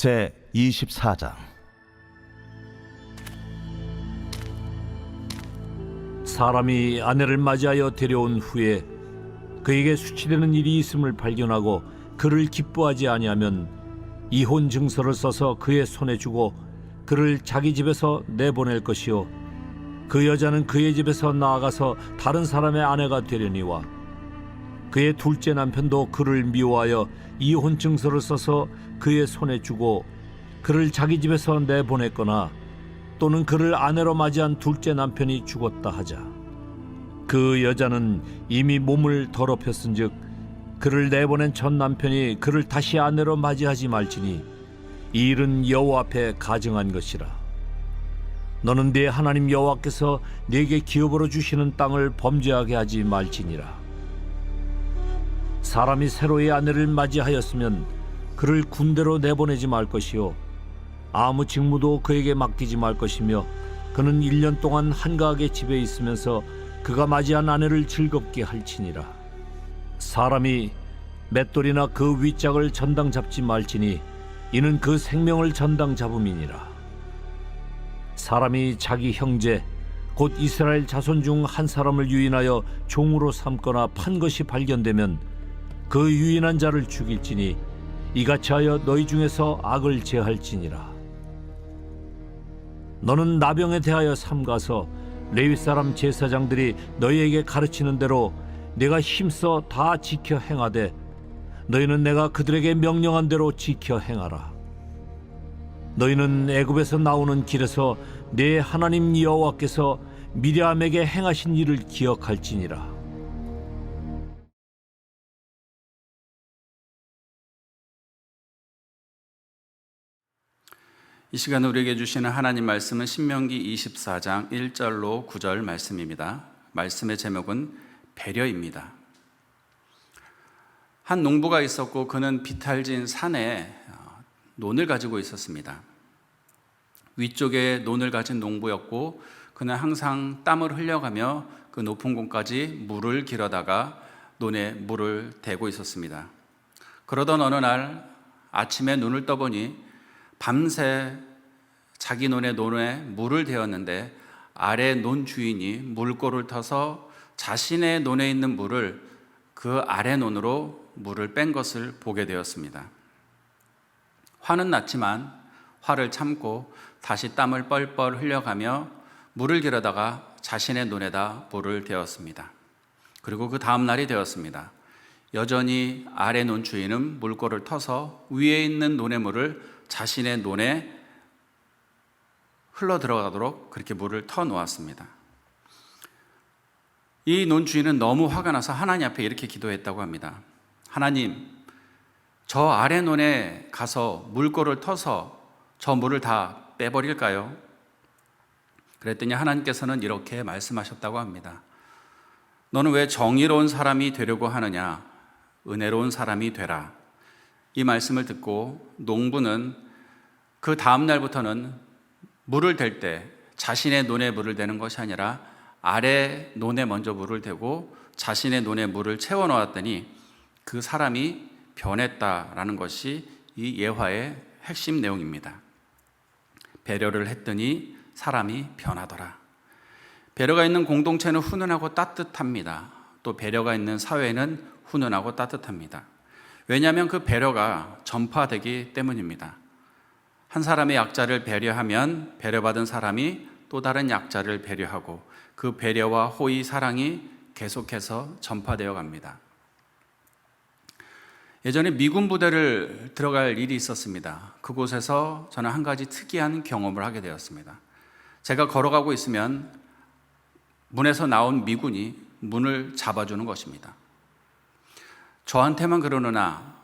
제 24장. 사람이 아내를 맞이하여 데려온 후에 그에게 수치되는 일이 있음을 발견하고 그를 기뻐하지 아니하면 이혼 증서를 써서 그의 손에 주고 그를 자기 집에서 내보낼 것이요 그 여자는 그의 집에서 나아가서 다른 사람의 아내가 되려니와 그의 둘째 남편도 그를 미워하여 이혼 증서를 써서 그의 손에 주고 그를 자기 집에서 내보냈거나 또는 그를 아내로 맞이한 둘째 남편이 죽었다 하자 그 여자는 이미 몸을 더럽혔은즉 그를 내보낸 첫 남편이 그를 다시 아내로 맞이하지 말지니 이 일은 여호와 앞에 가증한 것이라. 너는 네 하나님 여호와께서 네게 기업으로 주시는 땅을 범죄하게 하지 말지니라. 사람이 새로이 아내를 맞이하였으면 그를 군대로 내보내지 말 것이요 아무 직무도 그에게 맡기지 말 것이며 그는 1년 동안 한가하게 집에 있으면서 그가 맞이한 아내를 즐겁게 할지니라. 사람이 맷돌이나 그 윗짝을 전당 잡지 말지니 이는 그 생명을 전당 잡음이니라. 사람이 자기 형제 곧 이스라엘 자손 중 한 사람을 유인하여 종으로 삼거나 판 것이 발견되면 그 유인한 자를 죽일지니 이같이 하여 너희 중에서 악을 제할지니라. 너는 나병에 대하여 삼가서 레위 사람 제사장들이 너희에게 가르치는 대로 내가 힘써 다 지켜 행하되 너희는 내가 그들에게 명령한 대로 지켜 행하라. 너희는 애굽에서 나오는 길에서 네 하나님 여호와께서 미리암에게 행하신 일을 기억할지니라. 이 시간 우리에게 주시는 하나님 말씀은 신명기 24장 1절로 9절 말씀입니다. 말씀의 제목은 배려입니다. 한 농부가 있었고 그는 비탈진 산에 논을 가지고 있었습니다. 위쪽에 논을 가진 농부였고 그는 항상 땀을 흘려가며 그 높은 곳까지 물을 길어다가 논에 물을 대고 있었습니다. 그러던 어느 날 아침에 눈을 떠보니 밤새 자기 논에 물을 대었는데 아래 논 주인이 물꼬를 터서 자신의 논에 있는 물을 그 아래 논으로 물을 뺀 것을 보게 되었습니다. 화는 났지만 화를 참고 다시 땀을 뻘뻘 흘려가며 물을 길어다가 자신의 논에다 물을 대었습니다. 그리고 그 다음 날이 되었습니다. 여전히 아래 논 주인은 물꼬를 터서 위에 있는 논의 물을 자신의 논에 흘러 들어가도록 그렇게 물을 터 놓았습니다. 이 논 주인은 너무 화가 나서 하나님 앞에 이렇게 기도했다고 합니다. 하나님, 저 아래 논에 가서 물꼬를 터서 저 물을 다 빼버릴까요? 그랬더니 하나님께서는 이렇게 말씀하셨다고 합니다. 너는 왜 정의로운 사람이 되려고 하느냐? 은혜로운 사람이 되라. 이 말씀을 듣고 농부는 그 다음 날부터는 물을 댈 때 자신의 논에 물을 대는 것이 아니라 아래 논에 먼저 물을 대고 자신의 논에 물을 채워 놓았더니 그 사람이 변했다라는 것이 이 예화의 핵심 내용입니다. 배려를 했더니 사람이 변하더라. 배려가 있는 공동체는 훈훈하고 따뜻합니다. 또 배려가 있는 사회는 훈훈하고 따뜻합니다. 왜냐하면 그 배려가 전파되기 때문입니다. 한 사람의 약자를 배려하면 배려받은 사람이 또 다른 약자를 배려하고 그 배려와 호의, 사랑이 계속해서 전파되어 갑니다. 예전에 미군 부대를 들어갈 일이 있었습니다. 그곳에서 저는 한 가지 특이한 경험을 하게 되었습니다. 제가 걸어가고 있으면 문에서 나온 미군이 문을 잡아주는 것입니다. 저한테만 그러느냐,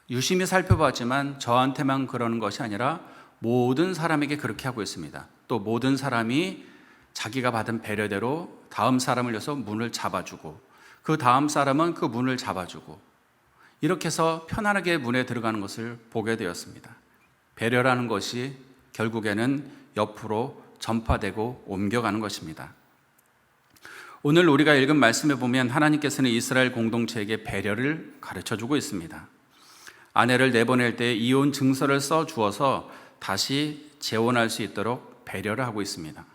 유심히 살펴봤지만 저한테만 그러는 것이 아니라 모든 사람에게 그렇게 하고 있습니다. 또 모든 사람이 자기가 받은 배려대로 다음 사람을 위해서 문을 잡아주고 그 다음 사람은 그 문을 잡아주고 이렇게 해서 편안하게 문에 들어가는 것을 보게 되었습니다. 배려라는 것이 결국에는 옆으로 전파되고 옮겨가는 것입니다. 오늘 우리가 읽은 말씀에 보면 하나님께서는 이스라엘 공동체에게 배려를 가르쳐주고 있습니다. 아내를 내보낼 때 이혼 증서를 써 주어서 다시 재혼할 수 있도록 배려를 하고 있습니다.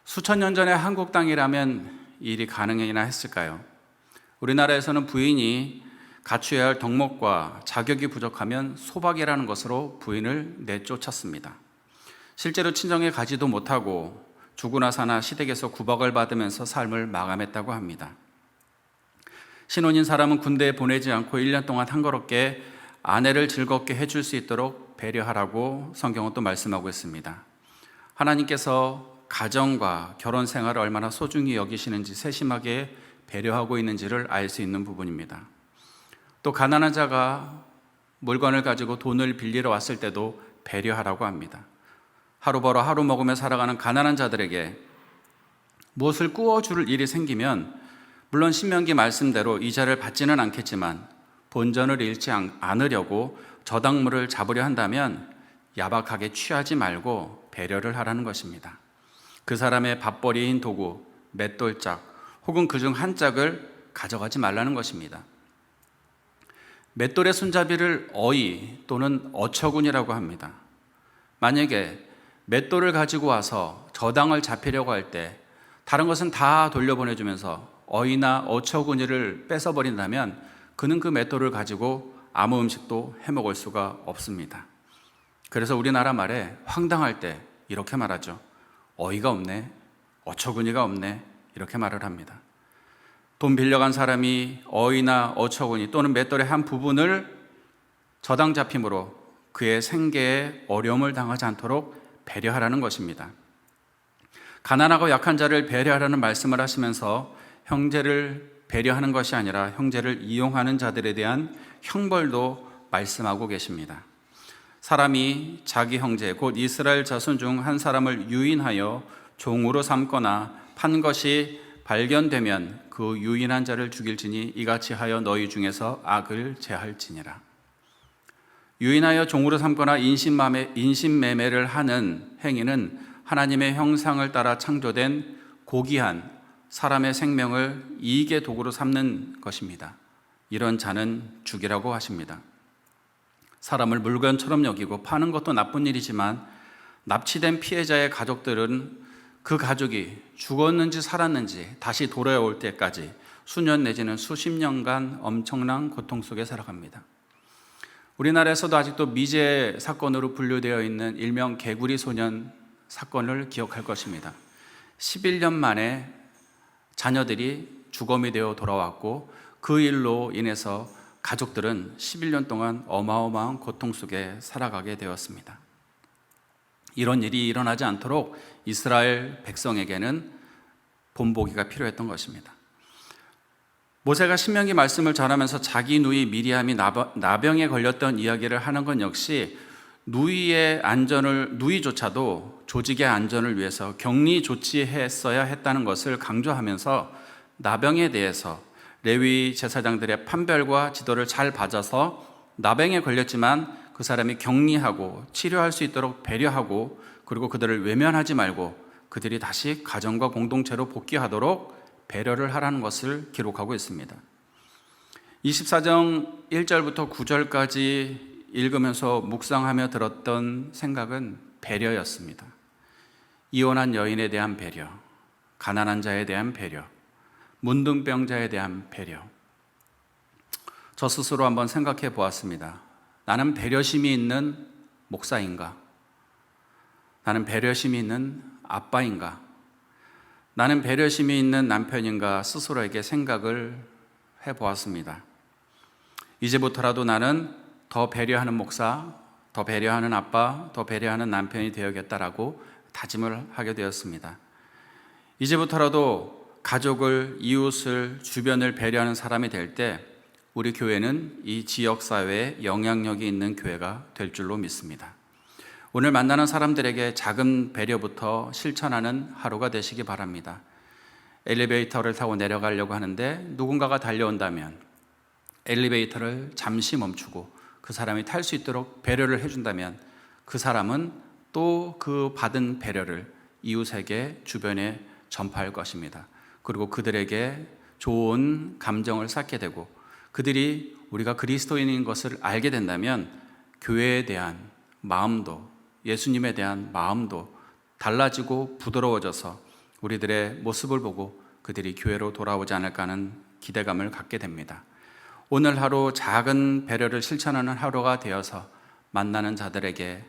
수천 년 전에 한국 땅이라면 이 일이 가능이나 했을까요? 우리나라에서는 부인이 갖춰야 할 덕목과 자격이 부족하면 소박이라는 것으로 부인을 내쫓았습니다. 실제로 친정에 가지도 못하고 죽으나 사나 시댁에서 구박을 받으면서 삶을 마감했다고 합니다. 신혼인 사람은 군대에 보내지 않고 1년 동안 한가롭게 아내를 즐겁게 해줄 수 있도록 배려하라고 성경은 또 말씀하고 있습니다. 하나님께서 가정과 결혼 생활을 얼마나 소중히 여기시는지 세심하게 배려하고 있는지를 알 수 있는 부분입니다. 또 가난한 자가 물건을 가지고 돈을 빌리러 왔을 때도 배려하라고 합니다. 하루 벌어 하루 먹으며 살아가는 가난한 자들에게 무엇을 구워줄 일이 생기면 물론 신명기 말씀대로 이자를 받지는 않겠지만 본전을 잃지 않으려고 저당물을 잡으려 한다면 야박하게 취하지 말고 배려를 하라는 것입니다. 그 사람의 밥벌이인 도구, 맷돌짝 혹은 그중 한 짝을 가져가지 말라는 것입니다. 맷돌의 손잡이를 어이 또는 어처구니라고 합니다. 만약에 맷돌을 가지고 와서 저당을 잡히려고 할 때 다른 것은 다 돌려보내주면서 어이나 어처구니를 뺏어버린다면 그는 그 맷돌을 가지고 아무 음식도 해먹을 수가 없습니다. 그래서 우리나라 말에 황당할 때 이렇게 말하죠. 어이가 없네, 어처구니가 없네, 이렇게 말을 합니다. 돈 빌려간 사람이 어이나 어처구니 또는 맷돌의 한 부분을 저당 잡힘으로 그의 생계에 어려움을 당하지 않도록 배려하라는 것입니다. 가난하고 약한 자를 배려하라는 말씀을 하시면서 형제를 배려하는 것이 아니라 형제를 이용하는 자들에 대한 형벌도 말씀하고 계십니다. 사람이 자기 형제 곧 이스라엘 자손 중 한 사람을 유인하여 종으로 삼거나 판 것이 발견되면 그 유인한 자를 죽일지니 이같이 하여 너희 중에서 악을 제할지니라. 유인하여 종으로 삼거나 인신매매를 하는 행위는 하나님의 형상을 따라 창조된 고귀한 사람의 생명을 이익의 도구로 삼는 것입니다. 이런 자는 죽이라고 하십니다. 사람을 물건처럼 여기고 파는 것도 나쁜 일이지만 납치된 피해자의 가족들은 그 가족이 죽었는지 살았는지 다시 돌아올 때까지 수년 내지는 수십 년간 엄청난 고통 속에 살아갑니다. 우리나라에서도 아직도 미제 사건으로 분류되어 있는 일명 개구리 소년 사건을 기억할 것입니다. 11년 만에 자녀들이 주검이 되어 돌아왔고 그 일로 인해서 가족들은 11년 동안 어마어마한 고통 속에 살아가게 되었습니다. 이런 일이 일어나지 않도록 이스라엘 백성에게는 본보기가 필요했던 것입니다. 모세가 신명기 말씀을 전하면서 자기 누이 미리암이 나병에 걸렸던 이야기를 하는 건 역시 누이조차도 조직의 안전을 위해서 격리 조치했어야 했다는 것을 강조하면서 나병에 대해서 레위 제사장들의 판별과 지도를 잘 받아서 나병에 걸렸지만 그 사람이 격리하고 치료할 수 있도록 배려하고 그리고 그들을 외면하지 말고 그들이 다시 가정과 공동체로 복귀하도록 배려를 하라는 것을 기록하고 있습니다. 24장 1절부터 9절까지 읽으면서 묵상하며 들었던 생각은 배려였습니다. 이혼한 여인에 대한 배려, 가난한 자에 대한 배려, 문둥병자에 대한 배려. 저 스스로 한번 생각해 보았습니다. 나는 배려심이 있는 목사인가? 나는 배려심이 있는 아빠인가? 나는 배려심이 있는 남편인가? 스스로에게 생각을 해 보았습니다. 이제부터라도 나는 더 배려하는 목사, 더 배려하는 아빠, 더 배려하는 남편이 되어야겠다라고 다짐을 하게 되었습니다. 이제부터라도 가족을, 이웃을, 주변을 배려하는 사람이 될 때 우리 교회는 이 지역사회에 영향력이 있는 교회가 될 줄로 믿습니다. 오늘 만나는 사람들에게 작은 배려부터 실천하는 하루가 되시기 바랍니다. 엘리베이터를 타고 내려가려고 하는데 누군가가 달려온다면 엘리베이터를 잠시 멈추고 그 사람이 탈 수 있도록 배려를 해준다면 그 사람은 또 그 받은 배려를 이웃에게 주변에 전파할 것입니다. 그리고 그들에게 좋은 감정을 쌓게 되고 그들이 우리가 그리스도인인 것을 알게 된다면 교회에 대한 마음도, 예수님에 대한 마음도 달라지고 부드러워져서 우리들의 모습을 보고 그들이 교회로 돌아오지 않을까 하는 기대감을 갖게 됩니다. 오늘 하루 작은 배려를 실천하는 하루가 되어서 만나는 자들에게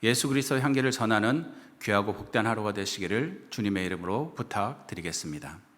예수 그리스도의 향기를 전하는 귀하고 복된 하루가 되시기를 주님의 이름으로 부탁드리겠습니다.